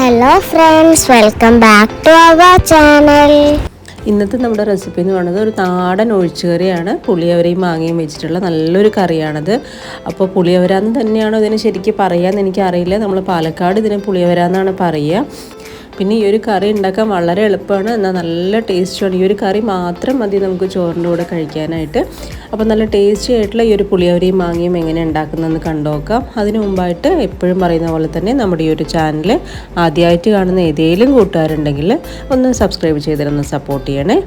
Hello friends, welcome back to our channel. ഇന്നത്തെ നമ്മുടെ recipe എന്ന് പറയുന്നത് ഒരു നാടൻ ഒഴിച്ചുകറിയാണ്. പുളിയവരയും മാങ്ങയും വെച്ചിട്ടുള്ള നല്ലൊരു കറിയാണത്. അപ്പോൾ പുളിയവരാന്ന് തന്നെയാണോ ഇതിന് ശരിക്കും പറയാമെന്ന് എനിക്കറിയില്ല. നമ്മൾ പാലക്കാട് ഇതിന് പുളിയവരാന്നാണ് പറയുക. പിന്നെ ഈ ഒരു കറി ഉണ്ടാക്കാൻ വളരെ എളുപ്പമാണ്, എന്നാൽ നല്ല ടേസ്റ്റുമാണ്. ഈ ഒരു കറി മാത്രം മതി നമുക്ക് ചോറിൻ്റെ കൂടെ കഴിക്കാനായിട്ട്. അപ്പോൾ നല്ല ടേസ്റ്റി ആയിട്ടുള്ള ഈ ഒരു പുളിയവരയും മാങ്ങയും എങ്ങനെ ഉണ്ടാക്കുന്നതെന്ന് കണ്ടുനോക്കാം. അതിന് മുമ്പായിട്ട് എപ്പോഴും പറയുന്ന പോലെ തന്നെ നമ്മുടെ ഈ ഒരു ചാനൽ ആദ്യമായിട്ട് കാണുന്ന ഏതെങ്കിലും കൂട്ടുകാരുണ്ടെങ്കിൽ ഒന്ന് സബ്സ്ക്രൈബ് ചെയ്തിരുന്ന് സപ്പോർട്ട് ചെയ്യണേ.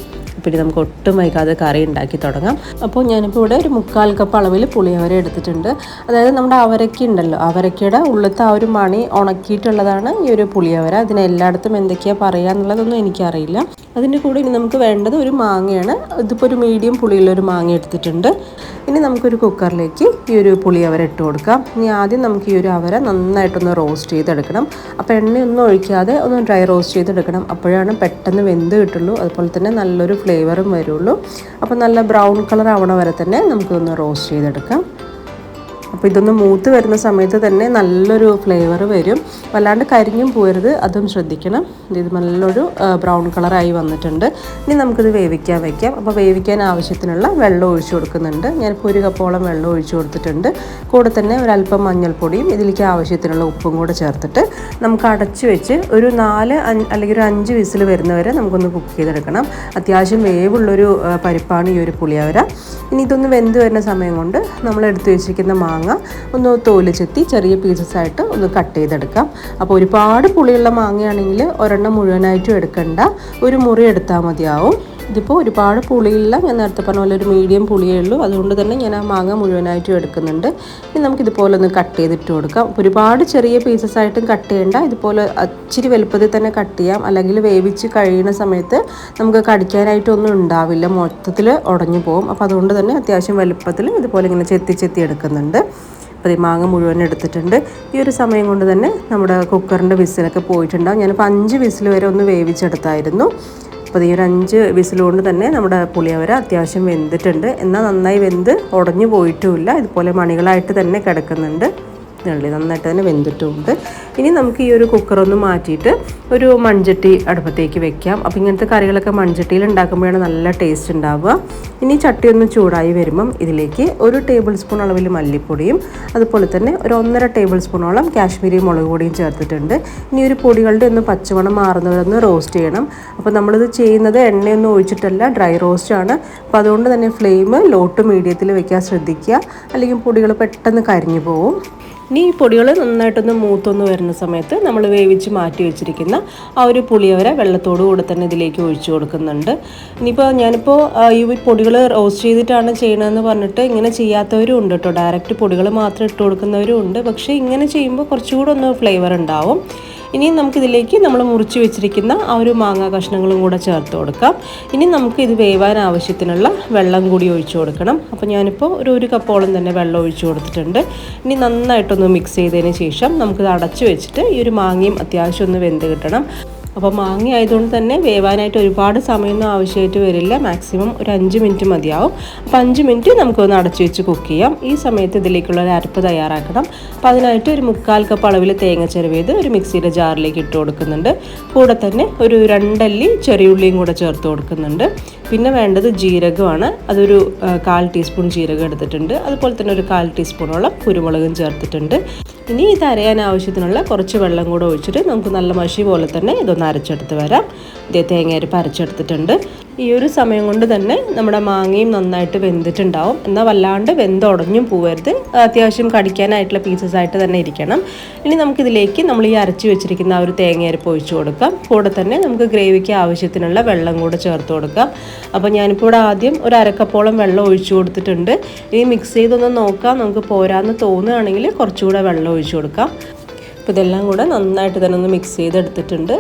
പിന്നെ നമുക്ക് ഒട്ടും വൈകാതെ കറി ഉണ്ടാക്കി തുടങ്ങാം. അപ്പോൾ ഞാനിപ്പോൾ ഇവിടെ ഒരു 3/4 കപ്പ് അളവിൽ പുളിയവര എടുത്തിട്ടുണ്ട്. അതായത് നമ്മുടെ അവരയ്ക്ക ഉണ്ടല്ലോ, അവരയ്ക്കയുടെ ഉള്ളത്തെ ആ ഒരു മണി ഉണക്കിയിട്ടുള്ളതാണ് ഈ ഒരു പുളിയവര. ഇതിന് എല്ലായിടത്തും എന്തൊക്കെയാണ് പറയുക എന്നുള്ളതൊന്നും എനിക്കറിയില്ല. അതിൻ്റെ കൂടെ ഇനി നമുക്ക് വേണ്ടത് ഒരു മാങ്ങയാണ്. ഇതിപ്പോൾ ഒരു മീഡിയം പുളിയുള്ളൊരു മാങ്ങ എടുത്തിട്ടുണ്ട്. ഇനി നമുക്കൊരു കുക്കറിലേക്ക് ഈ ഒരു പുളിയവര ഇട്ട് കൊടുക്കാം. ഇനി ആദ്യം നമുക്ക് ഈ ഒരു അവര നന്നായിട്ടൊന്ന് റോസ്റ്റ് ചെയ്തെടുക്കണം. അപ്പോൾ എണ്ണയൊന്നും ഒഴിക്കാതെ ഒന്ന് ഡ്രൈ റോസ്റ്റ് ചെയ്തെടുക്കണം. അപ്പോഴാണ് പെട്ടെന്ന് വെന്ത് കിട്ടുള്ളൂ. അതുപോലെ തന്നെ നല്ലൊരു ഫ്ലേവറും വരുള്ളൂ. അപ്പോൾ നല്ല ബ്രൗൺ കളർ ആവണ വരെ തന്നെ നമുക്കൊന്ന് റോസ്റ്റ് ചെയ്തെടുക്കാം. അപ്പോൾ ഇതൊന്ന് മൂത്ത് വരുന്ന സമയത്ത് തന്നെ നല്ലൊരു ഫ്ലേവർ വരും. വല്ലാണ്ട് കരിഞ്ഞും പോരുത്, അതും ശ്രദ്ധിക്കണം. ഇത് നല്ലൊരു ബ്രൗൺ കളറായി വന്നിട്ടുണ്ട്. ഇനി നമുക്കിത് വേവിക്കാൻ വയ്ക്കാം. അപ്പോൾ വേവിക്കാൻ ആവശ്യത്തിനുള്ള വെള്ളം ഒഴിച്ചു കൊടുക്കുന്നുണ്ട്. ഞാനിപ്പോൾ 1 കപ്പോളം വെള്ളം ഒഴിച്ചു കൊടുത്തിട്ടുണ്ട്. കൂടെ തന്നെ ഒരല്പം മഞ്ഞൾപ്പൊടിയും ഇതിലേക്ക് ആവശ്യത്തിനുള്ള ഉപ്പും കൂടെ ചേർത്തിട്ട് നമുക്ക് അടച്ചു വെച്ച് ഒരു 4 അല്ലെങ്കിൽ ഒരു 5 വിസിൽ വരുന്നവരെ നമുക്കൊന്ന് കുക്ക് ചെയ്തെടുക്കണം. അത്യാവശ്യം വേവുള്ളൊരു പരിപ്പാണ് ഈ ഒരു പുളിയവര. ഇനി ഇതൊന്ന് വെന്ത് വരുന്ന സമയം കൊണ്ട് നമ്മൾ എടുത്തു വെച്ചിരിക്കുന്ന മാങ്ങ ഒന്ന് തോല് ചെത്തി ചെറിയ പീസസ് ആയിട്ട് ഒന്ന് കട്ട് ചെയ്തെടുക്കാം. അപ്പോൾ ഒരുപാട് പുളിയുള്ള മാങ്ങയാണെങ്കിൽ ഒരെണ്ണം മുഴുവനായിട്ടും എടുക്കണ്ട, ഒരു മുറി എടുത്താൽ മതിയാവും. ഇതിപ്പോൾ ഒരുപാട് പുളിയില്ല, ഞാൻ നേരത്തെ പറഞ്ഞ പോലെ ഒരു മീഡിയം പുളിയേ ഉള്ളൂ. അതുകൊണ്ട് തന്നെ ഞാൻ ആ മാങ്ങ മുഴുവനായിട്ടും എടുക്കുന്നുണ്ട്. ഇനി നമുക്കിതുപോലെ ഒന്ന് കട്ട് ചെയ്തിട്ട് കൊടുക്കാം. ഒരുപാട് ചെറിയ പീസസ് ആയിട്ടും കട്ട് ചെയ്യേണ്ട, ഇതുപോലെ ഇച്ചിരി വലുപ്പത്തിൽ തന്നെ കട്ട് ചെയ്യാം. അല്ലെങ്കിൽ വേവിച്ച് കഴിയുന്ന സമയത്ത് നമുക്ക് കടിക്കാനായിട്ടൊന്നും ഉണ്ടാവില്ല, മൊത്തത്തിൽ ഉടഞ്ഞു പോകും. അപ്പോൾ അതുകൊണ്ട് തന്നെ അത്യാവശ്യം വലുപ്പത്തിൽ ഇതുപോലെ ഇങ്ങനെ ചെത്തി എടുക്കുന്നുണ്ട്. അപ്പോൾ ഈ മാങ്ങ മുഴുവൻ എടുത്തിട്ടുണ്ട്. ഈ ഒരു സമയം കൊണ്ട് തന്നെ നമ്മുടെ കുക്കറിൻ്റെ വിസിലൊക്കെ പോയിട്ടുണ്ടാകും. ഞാനിപ്പോൾ 5 വിസിൽ വരെ ഒന്ന് വേവിച്ചെടുത്തായിരുന്നു. അപ്പോൾ ഈ ഒരു 5 വിസിൽ കൊണ്ട് തന്നെ നമ്മുടെ പുളിയവര അത്യാവശ്യം വെന്തിട്ടുണ്ട്. എന്നാൽ നന്നായി വെന്ത് ഉടഞ്ഞു പോയിട്ടുമില്ല, ഇതുപോലെ മണികളായിട്ട് തന്നെ കിടക്കുന്നുണ്ട്. നന്നായിട്ട് തന്നെ വെന്തിട്ടുമുണ്ട്. ഇനി നമുക്ക് ഈ ഒരു കുക്കറൊന്ന് മാറ്റിയിട്ട് ഒരു മൺചട്ടി അടുപ്പത്തേക്ക് വെക്കാം. അപ്പോൾ ഇങ്ങനത്തെ കറികളൊക്കെ മൺചട്ടിയിൽ ഉണ്ടാക്കുമ്പോഴാണ് നല്ല ടേസ്റ്റ് ഉണ്ടാവുക. ഇനി ചട്ടി ഒന്ന് ചൂടായി വരുമ്പം ഇതിലേക്ക് 1 ടേബിൾ സ്പൂൺ അളവിൽ മല്ലിപ്പൊടിയും അതുപോലെ തന്നെ ഒരു 1.5 ടേബിൾ സ്പൂണോളം കാശ്മീരി മുളക് പൊടിയും ചേർത്തിട്ടുണ്ട്. ഇനി ഒരു പൊടികളുടെ ഒന്ന് പച്ചമണം മാറുന്നവരൊന്ന് റോസ്റ്റ് ചെയ്യണം. അപ്പോൾ നമ്മളിത് ചെയ്യുന്നത് എണ്ണയൊന്നും ഒഴിച്ചിട്ടല്ല, ഡ്രൈ റോസ്റ്റ് ആണ്. അപ്പോൾ അതുകൊണ്ട് തന്നെ ഫ്ലെയിം ലോ ടു മീഡിയത്തിൽ വെക്കാൻ ശ്രദ്ധിക്കുക, അല്ലെങ്കിൽ പൊടികൾ പെട്ടെന്ന് കരിഞ്ഞു പോകും. ഇനി ഈ പൊടികൾ നന്നായിട്ടൊന്ന് മൂത്തൊന്ന് വരുന്ന സമയത്ത് നമ്മൾ വേവിച്ച് മാറ്റി വെച്ചിരിക്കുന്ന ആ ഒരു പുളിയവര വെള്ളത്തോടു കൂടെ തന്നെ ഇതിലേക്ക് ഒഴിച്ചു കൊടുക്കുന്നുണ്ട്. ഇനിയിപ്പോൾ ഞാനിപ്പോൾ ഈ പൊടികൾ റോസ്റ്റ് ചെയ്തിട്ടാണ് ചെയ്യണമെന്ന് പറഞ്ഞിട്ട് ഇങ്ങനെ ചെയ്യാത്തവരും ഉണ്ട് കേട്ടോ. ഡയറക്റ്റ് പൊടികൾ മാത്രം ഇട്ട് കൊടുക്കുന്നവരും ഉണ്ട്. പക്ഷേ ഇങ്ങനെ ചെയ്യുമ്പോൾ കുറച്ചുകൂടെ ഒന്ന് ഫ്ലേവർ ഉണ്ടാവും. ഇനി നമുക്കിതിലേക്ക് നമ്മൾ മുറിച്ച് വെച്ചിരിക്കുന്ന ആ ഒരു മാങ്ങാ കഷ്ണങ്ങളും കൂടെ ചേർത്ത് കൊടുക്കാം. ഇനി നമുക്ക് ഇത് വേവാൻ ആവശ്യത്തിനുള്ള വെള്ളം കൂടി ഒഴിച്ചു കൊടുക്കണം. അപ്പോൾ ഞാനിപ്പോൾ ഒരു കപ്പോളം തന്നെ വെള്ളം ഒഴിച്ചു കൊടുത്തിട്ടുണ്ട്. ഇനി നന്നായിട്ടൊന്ന് മിക്സ് ചെയ്തതിന് ശേഷം നമുക്കിത് അടച്ചു വെച്ചിട്ട് ഈ ഒരു മാങ്ങയും അത്യാവശ്യം ഒന്ന് വെന്ത് കിട്ടണം. അപ്പോൾ മാങ്ങ ആയതുകൊണ്ട് തന്നെ വേവാനായിട്ട് ഒരുപാട് സമയമൊന്നും ആവശ്യമായിട്ട് വരില്ല. മാക്സിമം ഒരു 5 മിനിറ്റ് മതിയാവും. അപ്പോൾ 5 മിനിറ്റ് നമുക്കൊന്ന് അടച്ചു വെച്ച് കുക്ക് ചെയ്യാം. ഈ സമയത്ത് ഇതിലേക്കുള്ള ഒരു അരപ്പ് തയ്യാറാക്കണം. അപ്പോൾ അതിനായിട്ട് ഒരു 3/4 കപ്പ് അളവിൽ തേങ്ങ ചിരവിയത് ഒരു മിക്സിയുടെ ജാറിലേക്ക് ഇട്ട് കൊടുക്കുന്നുണ്ട്. കൂടെ തന്നെ ഒരു 2 അല്ലി ചെറിയുള്ളിയും കൂടെ ചേർത്ത് കൊടുക്കുന്നുണ്ട്. പിന്നെ വേണ്ടത് ജീരകമാണ്. അതൊരു 1/4 ടീസ്പൂൺ ജീരകം എടുത്തിട്ടുണ്ട്. അതുപോലെ തന്നെ ഒരു 1/4 ടീസ്പൂണോളം കുരുമുളകും ചേർത്തിട്ടുണ്ട്. ഇനി ഇത് അരയാൻ ആവശ്യത്തിനുള്ള കുറച്ച് വെള്ളം കൂടെ ഒഴിച്ചിട്ട് നമുക്ക് നല്ല മഷി പോലെ തന്നെ ഇതൊന്ന് അരച്ചെടുത്ത് വരാം. ഇതേ തേങ്ങയരപ്പ് അരച്ചെടുത്തിട്ടുണ്ട്. ഈ ഒരു സമയം കൊണ്ട് തന്നെ നമ്മുടെ മാങ്ങയും നന്നായിട്ട് വെന്തിട്ടുണ്ടാവും. എന്നാൽ വല്ലാണ്ട് വെന്തുടഞ്ഞും പോവരുത്, അത്യാവശ്യം കടിക്കാനായിട്ടുള്ള പീസസ് ആയിട്ട് തന്നെ ഇരിക്കണം. ഇനി നമുക്കിതിലേക്ക് നമ്മൾ ഈ അരച്ച് വെച്ചിരിക്കുന്ന ആ ഒരു തേങ്ങയരപ്പ് ഒഴിച്ചു കൊടുക്കാം. കൂടെ തന്നെ നമുക്ക് ഗ്രേവിക്ക് ആവശ്യത്തിനുള്ള വെള്ളം കൂടെ ചേർത്ത് കൊടുക്കാം. അപ്പോൾ ഞാനിപ്പോൾ ഇവിടെ ആദ്യം ഒരു 1/2 കപ്പോളം വെള്ളം ഒഴിച്ചു കൊടുത്തിട്ടുണ്ട്. ഇനി മിക്സ് ചെയ്തൊന്ന് നോക്കാം, നമുക്ക് പോരാന്ന് തോന്നുകയാണെങ്കിൽ കുറച്ചുകൂടെ വെള്ളം ഒഴിച്ചു കൊടുക്കാം. അപ്പോൾ ഇതെല്ലാം കൂടെ നന്നായിട്ട് തന്നെ ഒന്ന് മിക്സ് ചെയ്തെടുത്തിട്ടുണ്ട്.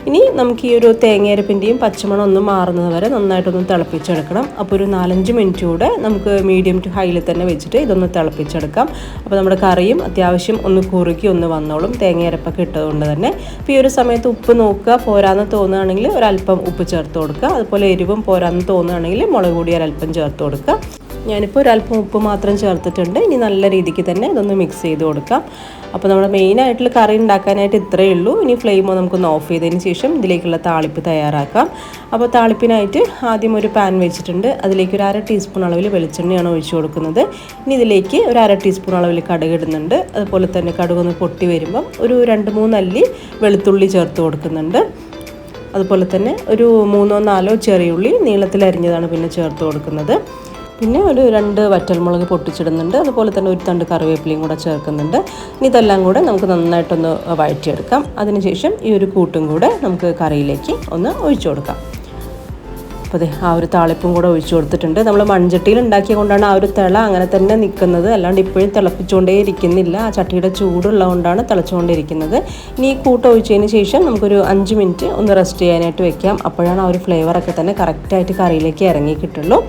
ഇനി നമുക്ക് ഈ ഒരു തേങ്ങയരപ്പിൻ്റെയും പച്ചമണം ഒന്ന് മാറുന്നത് വരെ നന്നായിട്ടൊന്ന് തിളപ്പിച്ചെടുക്കണം. അപ്പോൾ ഒരു 4-5 മിനിറ്റ് കൂടെ നമുക്ക് മീഡിയം ടു ഹൈയിൽ തന്നെ വെച്ചിട്ട് ഇതൊന്ന് തിളപ്പിച്ചെടുക്കാം. അപ്പോൾ നമ്മുടെ കറിയും അത്യാവശ്യം ഒന്ന് കുറുക്കി ഒന്ന് വന്നോളും, തേങ്ങയരപ്പൊക്കെ ഇട്ടതുകൊണ്ട് തന്നെ. അപ്പോൾ ഈ ഒരു സമയത്ത് ഉപ്പ് നോക്കുക, പോരാന്ന് തോന്നുകയാണെങ്കിൽ ഒരല്പം ഉപ്പ് ചേർത്ത് കൊടുക്കുക. അതുപോലെ എരിവും പോരാന്ന് തോന്നുകയാണെങ്കിൽ മുളക് പൊടി ഒരല്പം ചേർത്ത് കൊടുക്കുക. ഞാനിപ്പോൾ ഒരല്പം ഉപ്പ് മാത്രം ചേർത്തിട്ടുണ്ട്. ഇനി നല്ല രീതിക്ക് തന്നെ ഇതൊന്ന് മിക്സ് ചെയ്ത് കൊടുക്കാം. അപ്പോൾ നമ്മുടെ മെയിനായിട്ടുള്ള കറി ഉണ്ടാക്കാനായിട്ട് ഇത്രയേ ഉള്ളൂ. ഇനി ഫ്ലെയിം നമുക്കൊന്ന് ഓഫ് ചെയ്തതിന് ശേഷം ഇതിലേക്കുള്ള താളിപ്പ് തയ്യാറാക്കാം. അപ്പോൾ താളിപ്പിനായിട്ട് ആദ്യം ഒരു പാൻ വെച്ചിട്ടുണ്ട്. അതിലേക്ക് ഒരു 1/2 ടീസ്പൂൺ അളവിൽ വെളിച്ചെണ്ണയാണ് ഒഴിച്ചു കൊടുക്കുന്നത്. ഇനി ഇതിലേക്ക് ഒരു 1/2 ടീസ്പൂൺ അളവിൽ കടുക് ഇടുന്നുണ്ട്. അതുപോലെ തന്നെ കടുകൊന്ന് പൊട്ടി വരുമ്പം ഒരു 2-3 അല്ലി വെളുത്തുള്ളി ചേർത്ത് കൊടുക്കുന്നുണ്ട്. അതുപോലെ തന്നെ ഒരു 3-4 ചെറിയുള്ളി നീളത്തിൽ അരിഞ്ഞതാണ് പിന്നെ ചേർത്ത് കൊടുക്കുന്നത്. പിന്നെ ഒരു 2 വറ്റൽമുളക് പൊട്ടിച്ചിടുന്നുണ്ട്. അതുപോലെ തന്നെ ഒരു തണ്ട് കറിവേപ്പിലയും കൂടെ ചേർക്കുന്നുണ്ട്. ഇനി ഇതെല്ലാം കൂടെ നമുക്ക് നന്നായിട്ടൊന്ന് വഴറ്റിയെടുക്കാം. അതിനുശേഷം ഈ ഒരു കൂട്ടും കൂടെ നമുക്ക് കറിയിലേക്ക് ഒന്ന് ഒഴിച്ചു കൊടുക്കാം. അപ്പോൾ ആ ഒരു താളിപ്പും കൂടെ ഒഴിച്ചു കൊടുത്തിട്ടുണ്ട്. നമ്മൾ മൺചട്ടിയിൽ ഉണ്ടാക്കിയത് കൊണ്ടാണ് ആ ഒരു തിള അങ്ങനെ തന്നെ നിൽക്കുന്നത്. അല്ലാണ്ട് ഇപ്പോഴും തിളപ്പിച്ചുകൊണ്ടേ ഇരിക്കുന്നില്ല. ആ ചട്ടിയുടെ ചൂടുള്ളതുകൊണ്ടാണ് തിളച്ചുകൊണ്ടിരിക്കുന്നത്. ഇനി ഈ കൂട്ട് ഒഴിച്ചതിന് ശേഷം നമുക്കൊരു 5 മിനിറ്റ് ഒന്ന് റെസ്റ്റ് ചെയ്യാനായിട്ട് വെക്കാം. അപ്പോഴാണ് ആ ഒരു ഫ്ലേവറൊക്കെ തന്നെ കറക്റ്റായിട്ട് കറിയിലേക്ക് ഇറങ്ങി കിട്ടുള്ളൂ.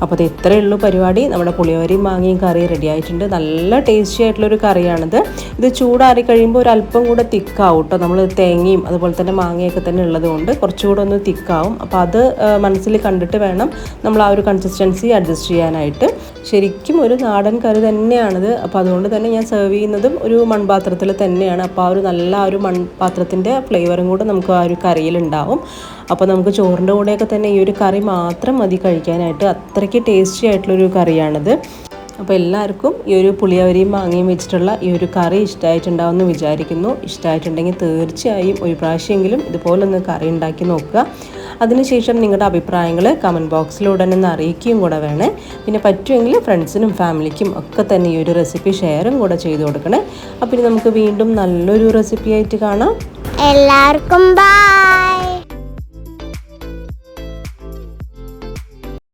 അപ്പോൾ അത് ഇത്രയേ ഉള്ളൂ പരിപാടി. നമ്മുടെ പുളിയോരയും മാങ്ങയും കറി റെഡി ആയിട്ടുണ്ട്. നല്ല ടേസ്റ്റി ആയിട്ടുള്ളൊരു കറിയാണിത്. ഇത് ചൂടാറി കഴിയുമ്പോൾ ഒരു അല്പം കൂടെ തിക്കാവും കേട്ടോ. നമ്മൾ തേങ്ങയും അതുപോലെ തന്നെ മാങ്ങയൊക്കെ തന്നെ ഉള്ളത് കൊണ്ട് കുറച്ചുകൂടെ ഒന്ന് തിക്കാവും. അപ്പോൾ അത് മനസ്സിൽ കണ്ടിട്ട് വേണം നമ്മൾ ആ ഒരു കൺസിസ്റ്റൻസി അഡ്ജസ്റ്റ് ചെയ്യാനായിട്ട്. ശരിക്കും ഒരു നാടൻ കറി തന്നെയാണിത്. അപ്പോൾ അതുകൊണ്ട് തന്നെ ഞാൻ സെർവ് ചെയ്യുന്നതും ഒരു മൺപാത്രത്തിൽ തന്നെയാണ്. അപ്പോൾ ആ ഒരു നല്ല ആ ഒരു മൺപാത്രത്തിൻ്റെ ഫ്ലേവറും കൂടെ നമുക്ക് ആ ഒരു കറിയിലുണ്ടാവും. അപ്പോൾ നമുക്ക് ചോറിൻ്റെ കൂടെയൊക്കെ തന്നെ ഈ ഒരു കറി മാത്രം മതി കഴിക്കാനായിട്ട്. അത്രയ്ക്ക് ടേസ്റ്റി ആയിട്ടുള്ളൊരു കറിയാണിത്. അപ്പോൾ എല്ലാവർക്കും ഈ ഒരു പുളിയോരയും മാങ്ങയും വെച്ചിട്ടുള്ള ഈ ഒരു കറി ഇഷ്ടമായിട്ടുണ്ടാവുമെന്ന് വിചാരിക്കുന്നു. ഇഷ്ടമായിട്ടുണ്ടെങ്കിൽ തീർച്ചയായും ഒരു പ്രാവശ്യമെങ്കിലും ഇതുപോലൊന്ന് കറി ഉണ്ടാക്കി നോക്കുക. അതിനുശേഷം നിങ്ങളുടെ അഭിപ്രായങ്ങൾ കമൻറ്റ് ബോക്സിലൂടെ ഒന്ന് അറിയിക്കുകയും കൂടെ വേണേ. പിന്നെ പറ്റുമെങ്കിൽ ഫ്രണ്ട്സിനും ഫാമിലിക്കും ഒക്കെ തന്നെ ഈ ഒരു റെസിപ്പി ഷെയറും കൂടെ ചെയ്ത് കൊടുക്കണേ. അപ്പോൾ ഇനി നമുക്ക് വീണ്ടും നല്ലൊരു റെസിപ്പി ആയിട്ട് കാണാം. എല്ലാവർക്കും ബൈ.